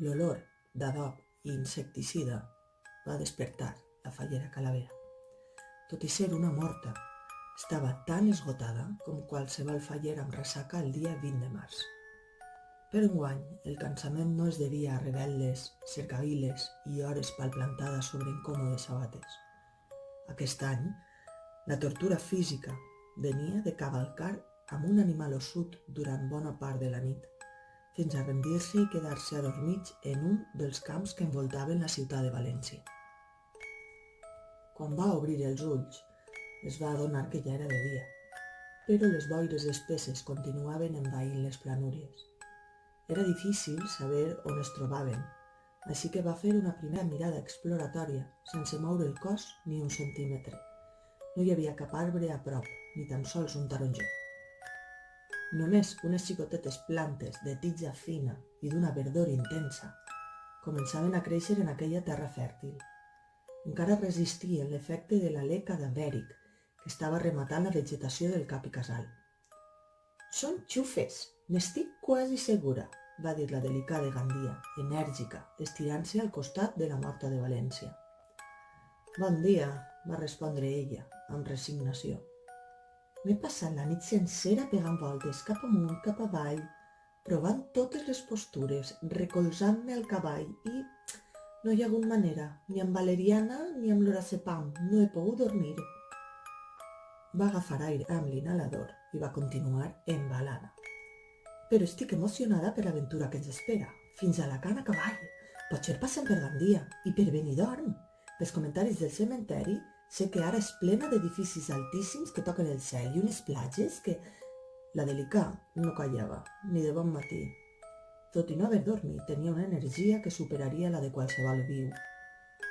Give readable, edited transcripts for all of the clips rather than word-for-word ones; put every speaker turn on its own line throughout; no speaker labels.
L'olor d'adob i insecticida va despertar la fallera Calavera. Tot i ser una morta, estava tan esgotada com qualsevol fallera amb ressaca el dia 20 de març. Per enguany, el cansament no es devia a rebel·les, cercaviles i hores palplantades sobre incòmodes sabates. Aquest any, la tortura física venia de cavalcar amb un animal ossut durant bona part de la nit, fins a rendir-se i quedar-se adormits en un dels camps que envoltaven la ciutat de València. Quan va obrir els ulls, es va adonar que ja era de dia, però les boires espesses continuaven envaint les planúries. Era difícil saber on es trobaven, així que va fer una primera mirada exploratòria sense moure el cos ni un centímetre. No hi havia cap arbre a prop, ni tan sols un taronger. Només unes xicotetes plantes de tija fina i d'una verdor intensa començaven a créixer en aquella terra fèrtil. Encara resistien l'efecte de l'alè cadavèric que estava rematant la vegetació del cap i casal. «Són xufes, n'estic quasi segura», va dir la delicada Gandia, enèrgica, estirant-se al costat de la morta de València. «Bon dia», va respondre ella, amb resignació. «M'he passat la nit sencera pegant voltes cap amunt, cap avall, provant totes les postures, recolzant-me al cavall i no hi ha hagut manera, ni amb valeriana ni amb lorazepam, no he pogut dormir». Va agafar aire amb l'inhalador i va continuar embalada. «Però estic emocionada per l'aventura que ens espera. Fins a la cana a cavall. Potser passem per Gandia i per Benidorm. Pels comentaris del cementeri, sé que ara és plena d'edificis altíssims que toquen el cel i unes platges que...» La Delicà no callava, ni de bon matí. Tot i no haver dormit, tenia una energia que superaria la de qualsevol viu.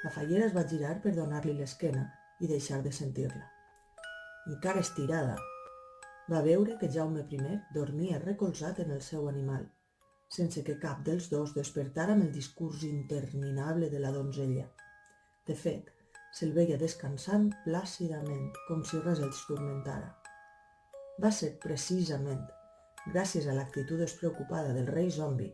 La fallera es va girar per donar-li l'esquena i deixar de sentir-la. Encara estirada, va veure que Jaume I dormia recolzat en el seu animal, sense que cap dels dos despertara amb el discurs interminable de la donzella. De fet, se'l veia descansant plàcidament, com si res els turmentara. Va ser precisament gràcies a l'actitud despreocupada del rei zombi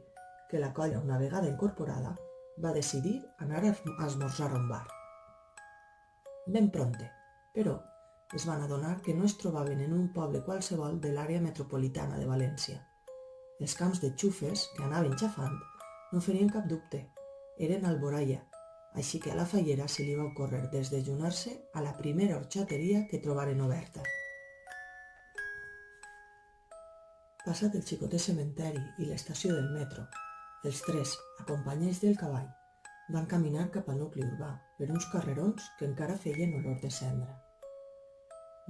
que la colla, una vegada incorporada, va decidir anar a esmorzar a un bar. Ben prompte, però, es van adonar que no es trobaven en un poble qualsevol de l'àrea metropolitana de València. Els camps de xufes, que anaven xafant, no ferien cap dubte. Eren a Alboraia, així que a la fallera se li va ocórrer desdejunar-se a la primera horxateria que trobaren oberta. Passat el xicotet cementeri i l'estació del metro, els tres, acompanyats del cavall, van caminar cap al nucli urbà per uns carrerons que encara feien olor de cendra.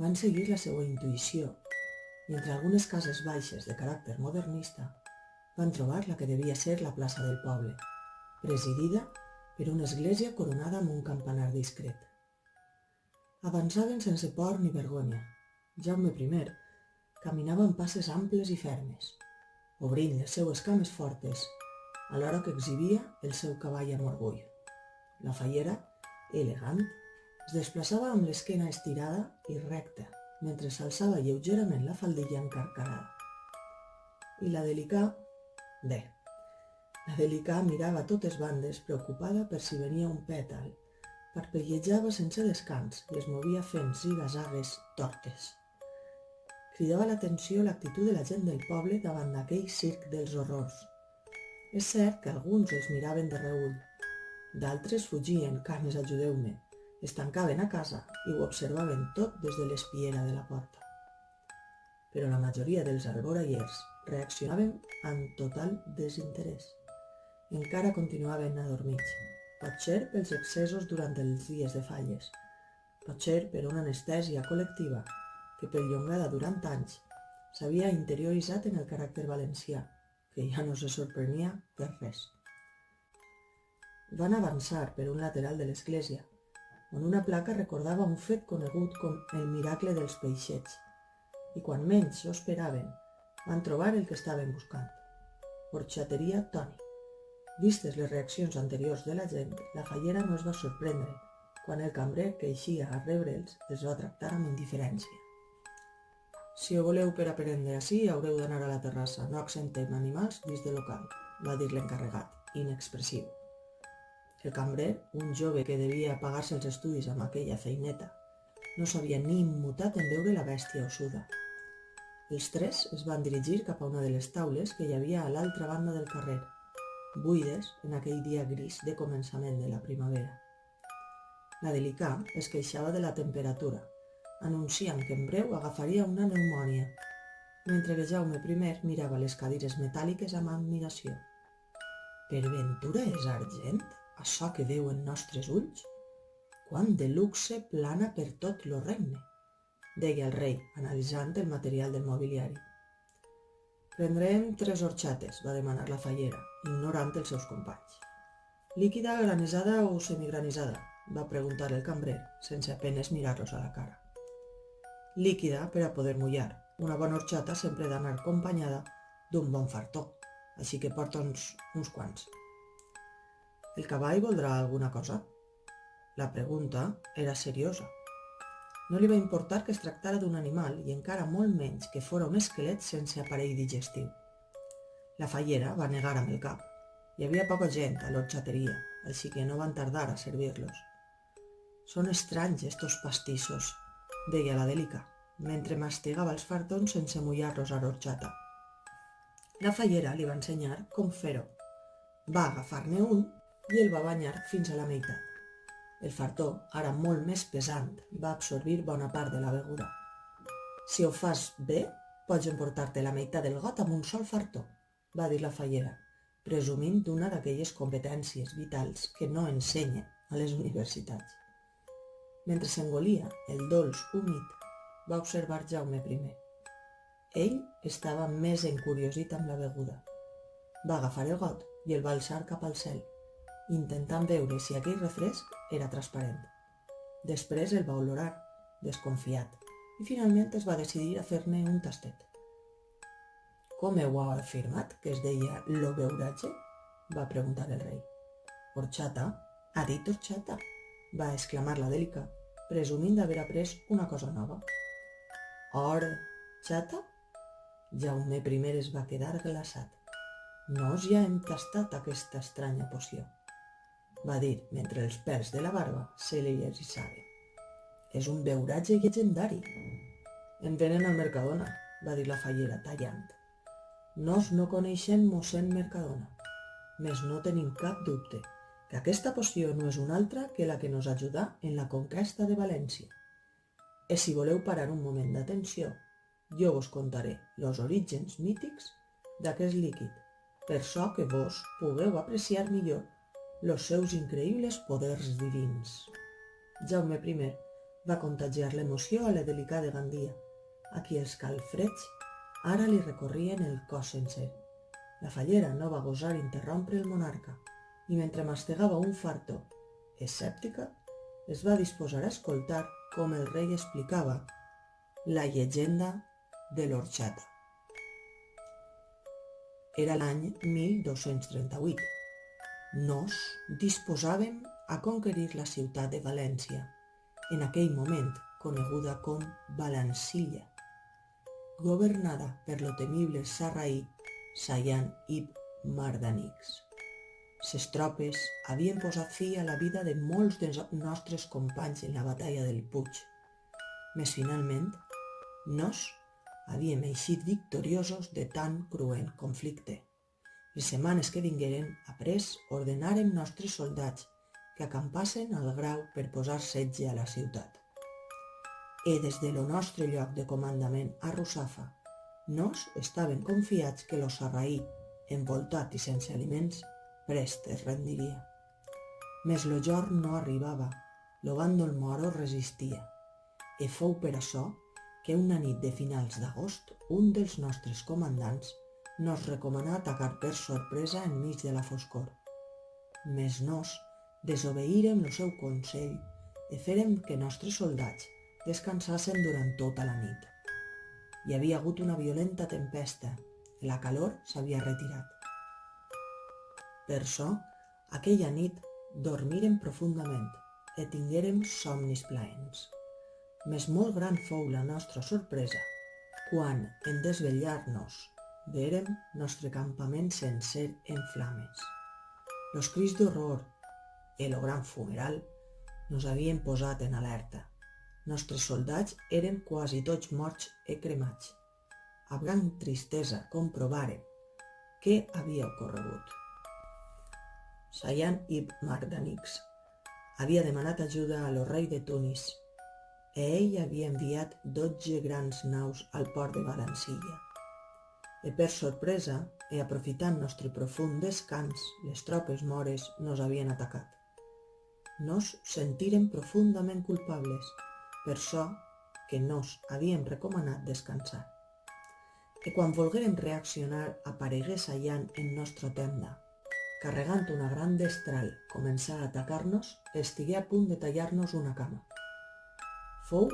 Van seguir la seva intuïció i entre algunes cases baixes de caràcter modernista van trobar la que devia ser la plaça del poble, presidida per una església coronada amb un campanar discret. Avançaven sense por ni vergonya. Jaume I caminava amb passes amples i fermes, obrint les seues cames fortes, alhora que exhibia el seu cavall amb orgull. La fallera, elegant, es desplaçava amb l'esquena estirada i recta, mentre s'alçava lleugerament la faldilla encarcarada. I la Delicà... Bé, la Delicà mirava a totes bandes preocupada per si venia un pètal, parpellejava sense descans i es movia fent ziga-zagues tortes. Cridava l'atenció l'actitud de la gent del poble davant d'aquell circ dels horrors. És cert que alguns els miraven de reüll, d'altres fugien, carnes ajudeu-me, es tancaven a casa i ho observaven tot des de l'espiera de la porta. Però la majoria dels alboraiers reaccionaven amb total desinterès. Encara continuaven adormits, potser pels excessos durant els dies de falles, potser per una anestèsia col·lectiva que perllongada durant anys s'havia interioritzat en el caràcter valencià, que ja no se sorprenia per res. Van avançar per un lateral de l'església, on una placa recordava un fet conegut com el miracle dels peixets, i quan menys s'ho esperaven, van trobar el que estaven buscant. Horxateria Toni. Vistes les reaccions anteriors de la gent, la fallera no es va sorprendre quan el cambrer que eixia a rebre'ls els va tractar amb indiferència. «Si ho voleu per aprendre ací, haureu d'anar a la terrassa, no acceptem animals dins del local», va dir l'encarregat. inexpressiu. El cambrer, un jove que devia pagar-se els estudis amb aquella feineta, no s'havia ni immutat en veure la bèstia ossuda. Els tres es van dirigir cap a una de les taules que hi havia a l'altra banda del carrer, buides en aquell dia gris de començament de la primavera. La Delicà es queixava de la temperatura, anunciant que en breu agafaria una pneumònia, mentre que Jaume I mirava les cadires metàl·liques amb admiració. «Per ventura és argent, açò que veuen nostres ulls? Quant de luxe plana per tot lo regne», deia el rei, analitzant el material del mobiliari. «Prendrem 3 horxates», va demanar la fallera, ignorant els seus companys. «Líquida, granissada o semigranissada?», va preguntar el cambrer, sense apenes mirar-los a la cara. «Líquida per a poder mullar. Una bona horxata sempre ha d'anar acompanyada d'un bon fartó, així que porta uns quants». «El cavall voldrà alguna cosa?» La pregunta era seriosa. No li va importar que es tractara d'un animal i encara molt menys que fora un esquelet sense aparell digestiu. La fallera va negar amb el cap. Hi havia poca gent a l'horxateria, així que no van tardar a servir-los. «Són estranys estos pastissos», deia la Delicà, mentre mastigava els fartons sense mullar-los a l'horxata. La fallera li va ensenyar com fer-ho. Va agafar-ne un i el va banyar fins a la meitat. El fartó, ara molt més pesant, va absorbir bona part de la beguda. «Si ho fas bé, pots emportar-te la meitat del got amb un sol fartó», va dir la fallera, presumint d'una d'aquelles competències vitals que no ensenya a les universitats. Mentre s'engolia el dolç humit, va observar Jaume I. Ell estava més encuriosit amb la beguda. Va agafar el got i el va alçar cap al cel, intentant veure si aquell refresc era transparent. Després el va olorar, desconfiat, i finalment es va decidir a fer-ne un tastet. «Com heu afirmat que es deia lo beuratge?», va preguntar el rei. «Horxata, ha dit horxata», va exclamar la Delicà, presumint d'haver après una cosa nova. «Horxata?» Jaume I es va quedar glaçat. «No ja hem tastat aquesta estranya poció», va dir mentre els pèls de la barba se li erissaven. «És un beuratge llegendari». «En venen al Mercadona», va dir la fallera tallant. «Nos no coneixem mossèn Mercadona, més no tenim cap dubte que aquesta poció no és una altra que la que nos ajudà en la conquesta de València. I si voleu parar un moment d'atenció, jo vos contaré els orígens mítics d'aquest líquid, per so que vos pugueu apreciar millor els seus increïbles poders divins». Jaume I va contagiar l'emoció a la Delicà de Gandia, a qui els calfreds ara li recorrien el cos sencer. La fallera no va gosar interrompre el monarca i mentre mastegava un fartó, escèptica, es va disposar a escoltar com el rei explicava la llegenda de l'horxata. Era l'any 1238. Nos disposàvem a conquerir la ciutat de València, en aquell moment coneguda com Valancilla, governada per lo temible sarraí Saian ibn Mardanix. Ses tropes havien posat fi a la vida de molts dels nostres companys en la batalla del Puig. Més finalment, nos havíem eixit victoriosos de tan cruent conflicte. Les setmanes que vingueren, après, ordenàrem nostres soldats que acampassen al grau per posar setge a la ciutat. I des de lo nostre lloc de comandament a Russafa, nos estaven confiats que lo sarraí, envoltat i sense aliments, prest es rendiria. Mes lo jorn no arribava, lo bàndol moro resistia, i fou per açò que una nit de finals d'agost un dels nostres comandants nos recomanà atacar per sorpresa enmig de la foscor. Mes nos desobeírem el seu consell i fèrem que nostres soldats descansassen durant tota la nit. Hi havia hagut una violenta tempesta i la calor s'havia retirat. Per això, aquella nit dormirem profundament i tinguérem somnis plaents. Mes molt gran fou la nostra sorpresa quan, en desvetllar-nos, vèrem nostre campament sencer en flames. Los crits d'horror i el gran funeral nos havien posat en alerta. Nostres soldats eren quasi tots morts i cremats. Amb gran tristesa comprovàrem què havia ocorregut. Sayan ibn Mardanix havia demanat ajuda a lo rei de Tunis i ell havia enviat 12 grans naus al port de Valancilla. I per sorpresa, i aprofitant nostre profund descans, les tropes mores nos havien atacat. Nos sentirem profundament culpables, per això que nos havíem recomanat descansar. I quan volguérem reaccionar, aparegué Sayan en nostra tenda. Carregant una gran destral, començà a atacar-nos i estigué a punt de tallar-nos una cama. Fou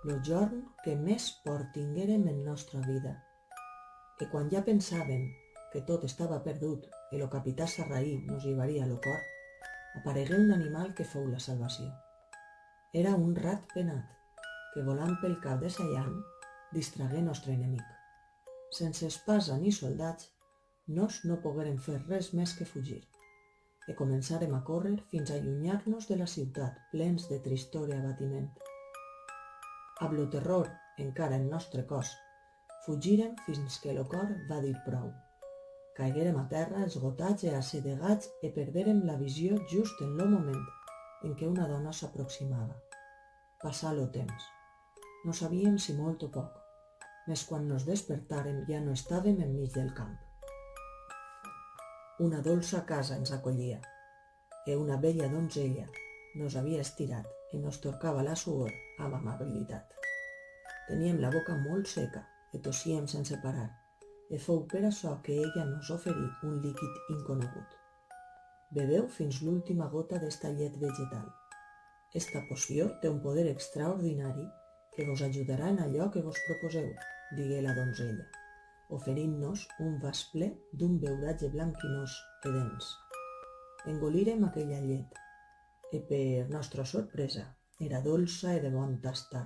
el jorn que més por tinguérem en nostra vida. I quan ja pensàvem que tot estava perdut i el capità Sarraí nos llevaria el cor, aparegué un animal que fou la salvació. Era un rat penat, que volant pel cap de Sayan, distragué nostre enemic. Sense espasa ni soldats, nos no poguérem fer res més que fugir, i començàrem a córrer fins a allunyar-nos de la ciutat, plens de tristor i abatiment. Amb lo terror encara en nostre cos, fugírem fins que el cor va dir prou. Caiguérem a terra esgotats i assedegats i perdérem la visió just en lo moment en què una dona s'aproximava. Passà lo temps. No sabíem si molt o poc, més quan nos despertàrem ja no estàvem enmig del camp. Una dolça casa ens acollia, i una bella donzella nos havia estirat i nos torcava la suor amb amabilitat. Teníem la boca molt seca i tossíem sense parar, i fou per això que ella nos oferí un líquid inconegut. Beveu fins l'última gota d'esta llet vegetal. Esta poció té un poder extraordinari que vos ajudarà en allò que vos proposeu, digué la donzella, oferint-nos un vas ple d'un beuratge blanquinós i dens. Engolírem aquella llet, i per nostra sorpresa era dolça i de bon tastar.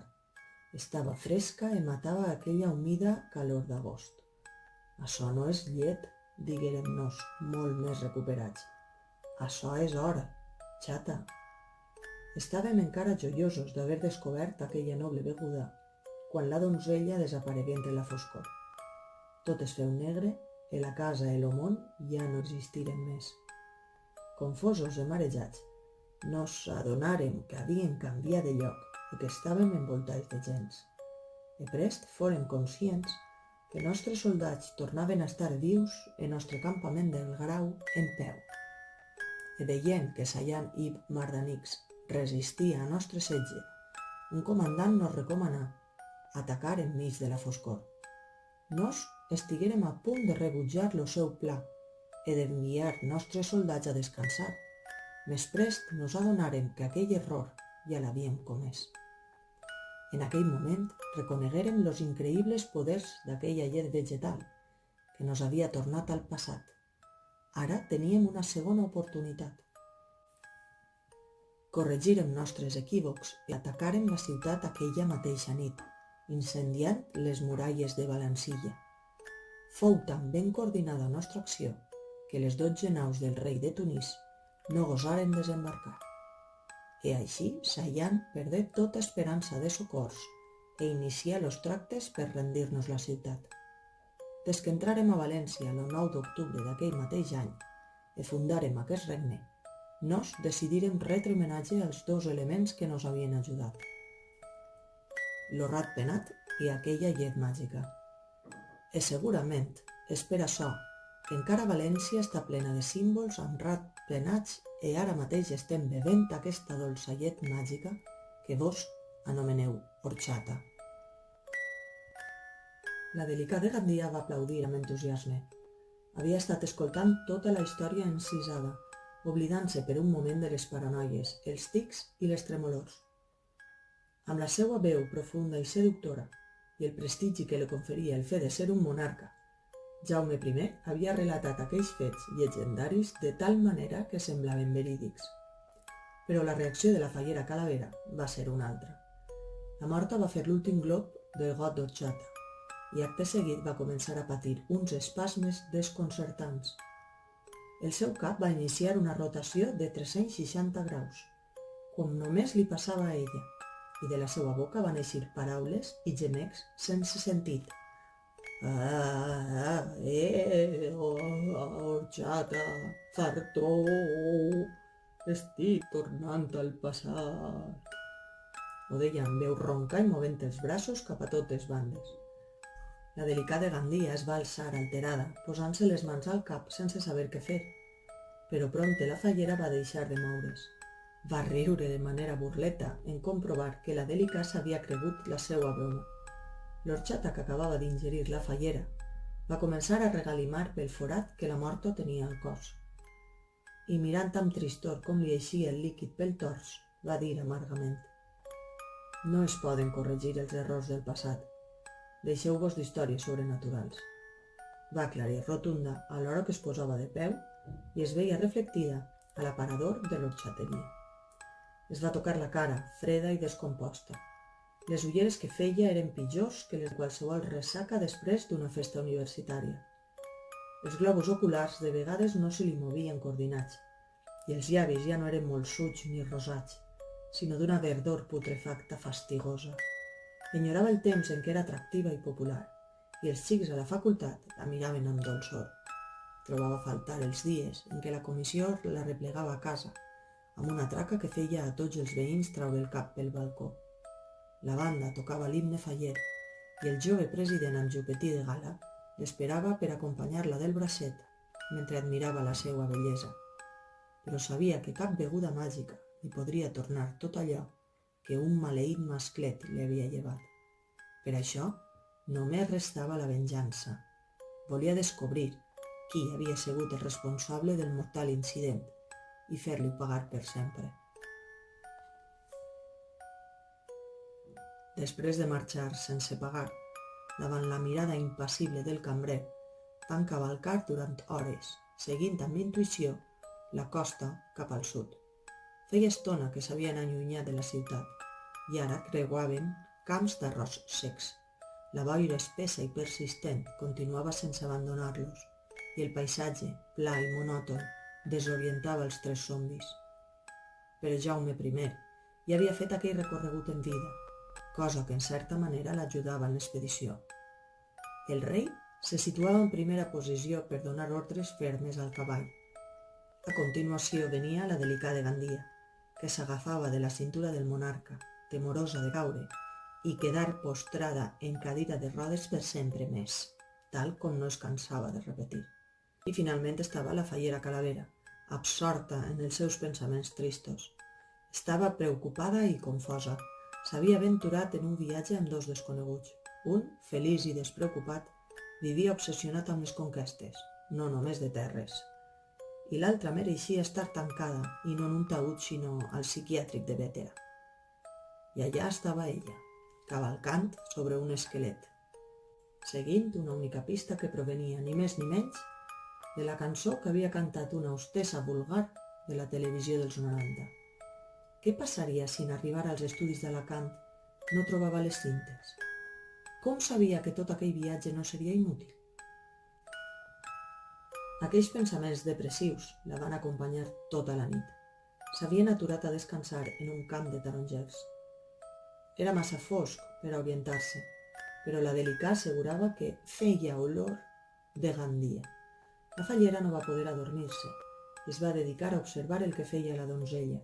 Estava fresca i matava aquella humida calor d'agost. Això no és llet, diguérem-nos, molt més recuperats. Això és hora, xata. Estàvem encara joiosos d'haver descobert aquella noble beguda, quan la donzella desaparegué entre la foscor. Tot es feu negre i la casa i el món ja no existiren més. Confosos i marejats, nos adonàrem que havien canviat de lloc i que estàvem envoltats de gens. I prest fórem conscients que nostres soldats tornaven a estar vius en nostre campament del Grau en peu. I veient que Sayan ibn Mardanix resistia a nostre setge, un comandant nos recomanà atacar enmig de la foscor. Nos estiguérem a punt de rebutjar lo seu pla i d'enviar nostres soldats a descansar. Més prest nos adonàrem que aquell error ja l'havíem comès. En aquell moment reconeguérem los increïbles poders d'aquella llet vegetal que nos havia tornat al passat. Ara teníem una segona oportunitat. Corregírem nostres equívocs i atacàrem la ciutat aquella mateixa nit, incendiant les muralles de Valancilla. Fou tan ben coordinada la nostra acció que les 12 naus del rei de Tunis no gosaren desembarcar. I així Sayan perdé tota esperança de socors i inicià los tractes per rendir-nos la ciutat. Des que entràrem a València el 9 d'octubre d'aquell mateix any i fundàrem aquest regne, nos decidírem retre homenatge als dos elements que nos havien ajudat: lo rat penat i aquella llet màgica. I segurament és per això que encara València està plena de símbols amb rat penats i ara mateix estem bevent aquesta dolça llet màgica que vos anomeneu horchata. La delicada Gandia va aplaudir amb entusiasme. Havia estat escoltant tota la història encisada, oblidant-se per un moment de les paranoies, els tics i les tremolors. Amb la seva veu profunda i seductora i el prestigi que li conferia el fet de ser un monarca, Jaume I havia relatat aquells fets llegendaris de tal manera que semblaven verídics. Però la reacció de la fallera Calavera va ser una altra. La morta va fer l'últim glop del got d'horchata i acte seguit va començar a patir uns espasmes desconcertants. El seu cap va iniciar una rotació de 360 graus, com només li passava a ella, i de la seva boca van eixir paraules i gemecs sense sentit. Horchata, fartó, estic tornant al passat. Ho deia amb veu ronca i movent els braços cap a totes bandes. La delicada Gandia es va alçar alterada, posant-se les mans al cap sense saber què fer. Però prompte la fallera va deixar de moure's. Va riure de manera burleta en comprovar que la Dèlica s'havia cregut la seua broma. L'orxata que acabava d'ingerir la fallera va començar a regalimar pel forat que la morta tenia al cos. I mirant amb tristor com li eixia el líquid pel tors, va dir amargament: «No es poden corregir els errors del passat. Deixeu-vos d'històries sobrenaturals». Va aclarir rotunda alhora que es posava de peu i es veia reflectida a l'aparador de l'orxateria. Es va tocar la cara, freda i descomposta. Les ulleres que feia eren pitjors que les de qualsevol ressaca després d'una festa universitària. Els globus oculars de vegades no se li movien coordinats i els llavis ja no eren molsuts ni rosats, sinó d'una verdor putrefacta fastigosa. Enyorava el temps en què era atractiva i popular i els xics a la facultat la miraven amb dolçor. Trobava a faltar els dies en què la comissió la replegava a casa, amb una traca que feia a tots els veïns traure el cap pel balcó. La banda tocava l'himne faller i el jove president amb jupetí de gala l'esperava per acompanyar-la del bracet mentre admirava la seva bellesa. Però sabia que cap beguda màgica li podria tornar tot allò que un maleït masclet li havia llevat. Per això només restava la venjança. Volia descobrir qui havia sigut el responsable del mortal incident i fer-li pagar per sempre. Després de marxar sense pagar, davant la mirada impassible del cambrer, van cavalcar durant hores, seguint amb intuïció la costa cap al sud. Feia estona que s'havien allunyat de la ciutat i ara creuaven camps d'arròs secs. La boira espessa i persistent continuava sense abandonar-los i el paisatge, pla i monòton, desorientava els tres zombis. Però Jaume I ja havia fet aquell recorregut en vida, cosa que en certa manera l'ajudava en l'expedició. El rei se situava en primera posició per donar ordres fermes al cavall. A continuació venia la delicada Gandia, que s'agafava de la cintura del monarca, temorosa de caure, i quedar postrada en cadira de rodes per sempre més, tal com no es cansava de repetir. I finalment estava la fallera Calavera, absorta en els seus pensaments tristos. Estava preocupada i confosa. S'havia aventurat en un viatge amb dos desconeguts. Un, feliç i despreocupat, vivia obsessionat amb les conquestes, no només de terres. I l'altra mereixia estar tancada, i no en un taüt, sinó al psiquiàtric de Bétera. I allà estava ella, cavalcant sobre un esquelet, seguint una única pista que provenia ni més ni menys de la cançó que havia cantat una hostessa vulgar de la televisió dels 90. Què passaria si en arribar als estudis d'Alacant no trobava les cintes? Com sabia que tot aquell viatge no seria inútil? Aquells pensaments depressius la van acompanyar tota la nit. S'havien aturat a descansar en un camp de tarongers. Era massa fosc per a orientar-se, però la Delicà assegurava que feia olor de Gandia. La fallera no va poder adormir-se i es va dedicar a observar el que feia la donzella.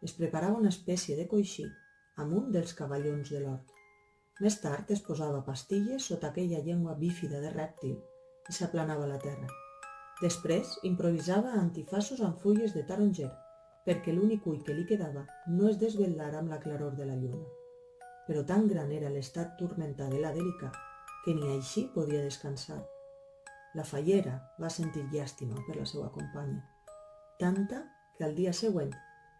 Es preparava una espècie de coixí amb un dels cavallons de l'hort. Més tard es posava pastilles sota aquella llengua bífida de rèptil i s'aplanava a la terra. Després improvisava antifaços amb fulles de taronger perquè l'únic ull que li quedava no es desvetlara amb la claror de la lluna. Però tan gran era l'estat turmentat de la Delicà que ni així podia descansar. La fallera va sentir llàstima per la seva companya, tanta que al dia següent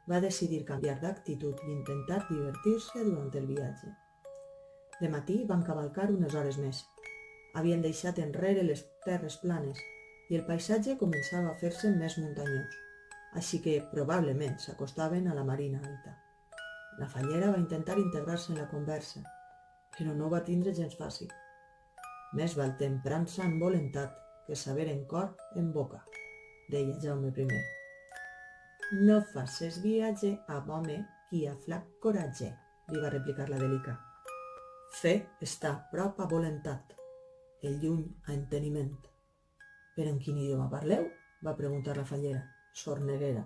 va decidir canviar d'actitud i intentar divertir-se durant el viatge. De matí van cavalcar unes hores més. Havien deixat enrere les terres planes i el paisatge començava a fer-se més muntanyós, així que probablement s'acostaven a la marina alta. La fallera va intentar integrar-se en la conversa, però no ho va tindre gens fàcil. Més val temprança en voluntat que saber en cor en boca. deia Jaume I. No faces viatge amb home qui ha flac coratge, li va replicar la Delica. Fer està prop a voluntat, el lluny a enteniment. Però en quin idioma parleu? Va preguntar la fallera, sorneguera,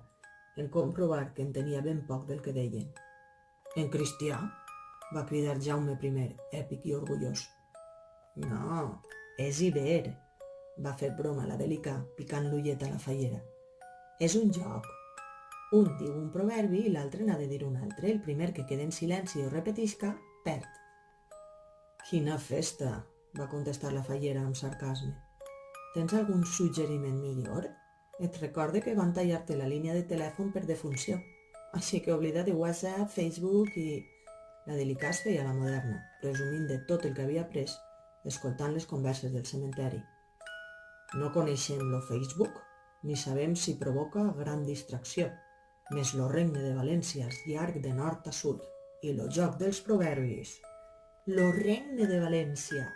en comprovar que entenia ben poc del que deien. En cristià? Va cridar Jaume I, èpic i orgullós. No, és iber, va fer broma la Delica, picant l'ullet a la fallera. És un joc. Un diu un proverbi i l'altre n'ha de dir un altre. El primer que queda en silenci o repetisca, perd. Quina festa, va contestar la fallera amb sarcasme. Tens algun suggeriment millor? Et recorde que van tallar-te la línia de telèfon per defunció, així que oblida de WhatsApp, Facebook i... La Delica es feia la moderna, presumint de tot el que havia après, escoltant les converses del cementeri. No coneixem lo Facebook, ni sabem si provoca gran distracció, més lo regne de València és llarg de nord a sud, i lo joc dels proverbis. Lo regne de València,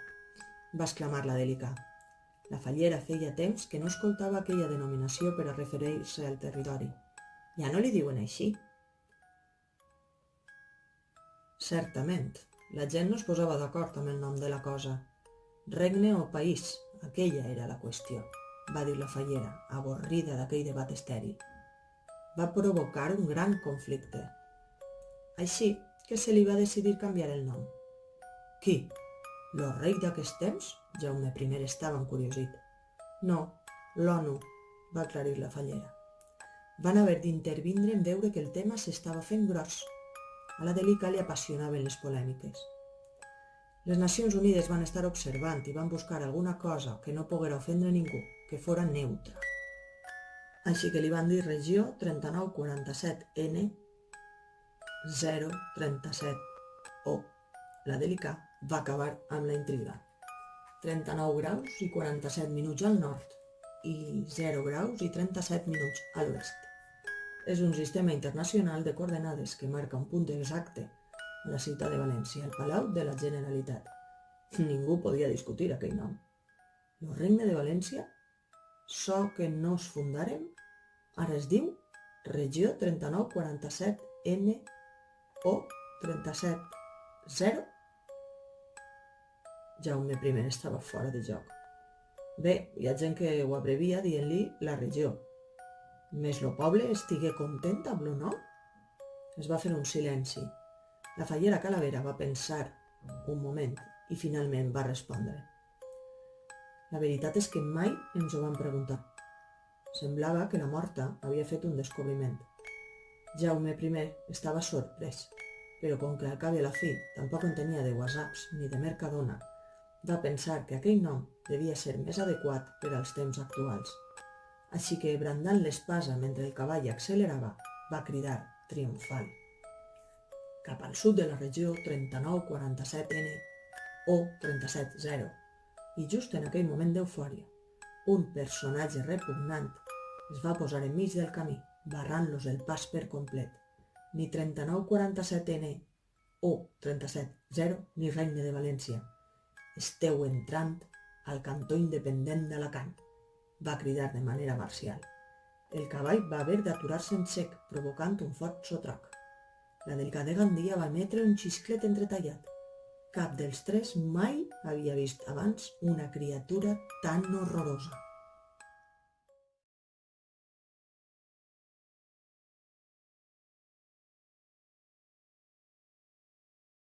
va exclamar la Delica. La fallera feia temps que no escoltava aquella denominació per a referir-se al territori. Ja no li diuen així. Certament, la gent no es posava d'acord amb el nom de la cosa. Regne o país, aquella era la qüestió, va dir la fallera, avorrida d'aquell debat estèril. Va provocar un gran conflicte. Així que se li va decidir canviar el nom. Qui? Lo rei d'aquest temps? Jaume I estava encuriosit. No, l'ONU, va aclarir la fallera. Van haver d'intervindre en veure que el tema s'estava fent gros. A la Delica li apassionaven les polèmiques. Les Nacions Unides van estar observant i van buscar alguna cosa que no poguera ofendre ningú, que fora neutra. Així que li van dir regió 3947N 037O. La Delica va acabar amb la intriga. 39 graus i 47 minuts al nord i 0 graus i 37 minuts a l'oest. És un sistema internacional de coordenades que marca un punt exacte a la ciutat de València, al Palau de la Generalitat. Ningú podia discutir aquell nom. El regne de València, so que no es fundàrem, ara es diu regió 3947N o 370. Jaume I estava fora de joc. Bé, hi ha gent que ho abrevia dient-li la regió. Més lo poble estigué content amb lo nom? Es va fer un silenci. La fallera Calavera va pensar un moment i finalment va respondre. La veritat és que mai ens ho van preguntar. Semblava que la morta havia fet un descobriment. Jaume I estava sorprès, però com que al cap i a la fi tampoc en tenia de whatsapps ni de Mercadona, va pensar que aquell nom devia ser més adequat per als temps actuals. Així que, brandant l'espasa mentre el cavall accelerava, va cridar triomfal. Cap al sud de la regió 3947N o 370, i just en aquell moment d'eufòria, un personatge repugnant es va posar enmig del camí, barrant-los el pas per complet. Ni 3947N o 370 ni Regne de València. Esteu entrant al cantó independent d'Alacant, va cridar de manera marcial. El cavall va haver d'aturar-se en sec, provocant un fort sotrac. La Delica de Gandia va emetre un xisclet entretallat. Cap dels tres mai havia vist abans una criatura tan horrorosa.